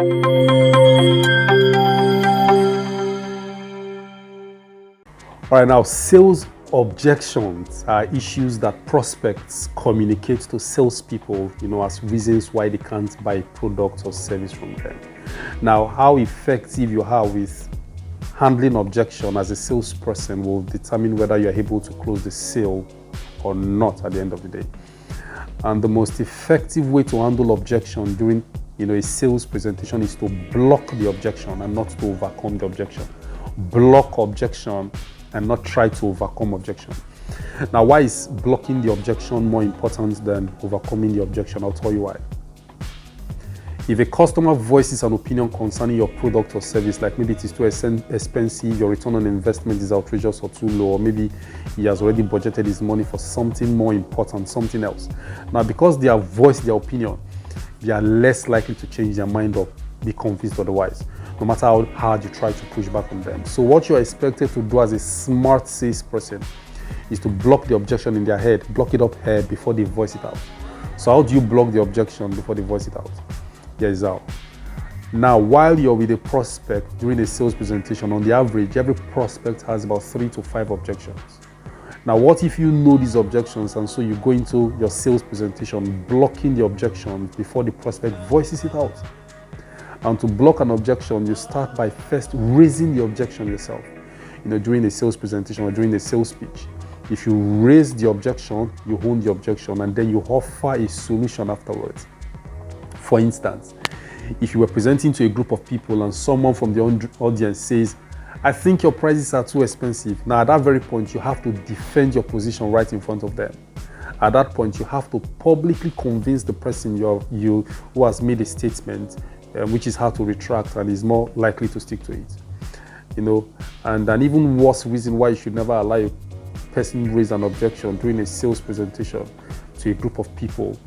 All right, now sales objections are issues that prospects communicate to salespeople, as reasons why they can't buy product or service from them. Now, how effective you are with handling objection as a salesperson will determine whether you're able to close the sale or not at the end of the day. And the most effective way to handle objection during a sales presentation is to block the objection and not to overcome the objection. Block objection and not try to overcome objection. Now, why is blocking the objection more important than overcoming the objection? I'll tell you why. If a customer voices an opinion concerning your product or service, like maybe it is too expensive, your return on investment is outrageous or too low, or maybe he has already budgeted his money for something more important, something else. Now, because they have voiced their opinion, they are less likely to change their mind or be convinced otherwise, no matter how hard you try to push back on them. So what you're expected to do as a smart salesperson is to block the objection in their head, block it up here before they voice it out. So how do you block the objection before they voice it out? Here is how. Now, while you're with a prospect during a sales presentation, on the average, every prospect has about 3 to 5 objections. Now, what if you know these objections and so you go into your sales presentation blocking the objections before the prospect voices it out? And to block an objection, you start by first raising the objection yourself. During a sales presentation or during a sales speech, if you raise the objection, you own the objection, and then you offer a solution afterwards. For instance, if you were presenting to a group of people and someone from the audience says, "I think your prices are too expensive." Now, at that very point, you have to defend your position right in front of them. At that point, you have to publicly convince the person who has made a statement, which is hard to retract and is more likely to stick to it. And an even worse reason why you should never allow a person raise an objection during a sales presentation to a group of people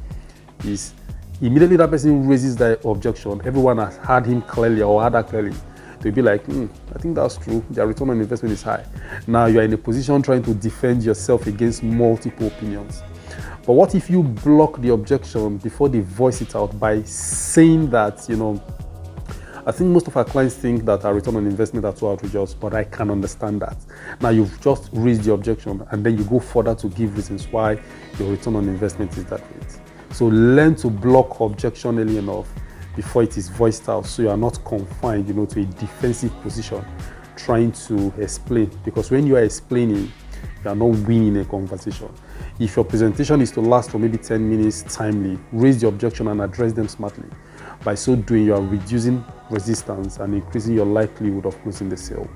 is immediately that person raises the objection, everyone has heard him clearly or heard her clearly. They'll be like, I think that's true. Their return on investment is high. Now you're in a position trying to defend yourself against multiple opinions. But what if you block the objection before they voice it out by saying that, I think most of our clients think that our return on investment are too outrageous, but I can understand that. Now you've just raised the objection and then you go further to give reasons why your return on investment is that rate. So learn to block objection early enough before it is voiced out, so you are not confined, to a defensive position trying to explain. Because when you are explaining, you are not winning a conversation. If your presentation is to last for maybe 10 minutes timely, raise the objection and address them smartly. By so doing, you are reducing resistance and increasing your likelihood of closing the sale.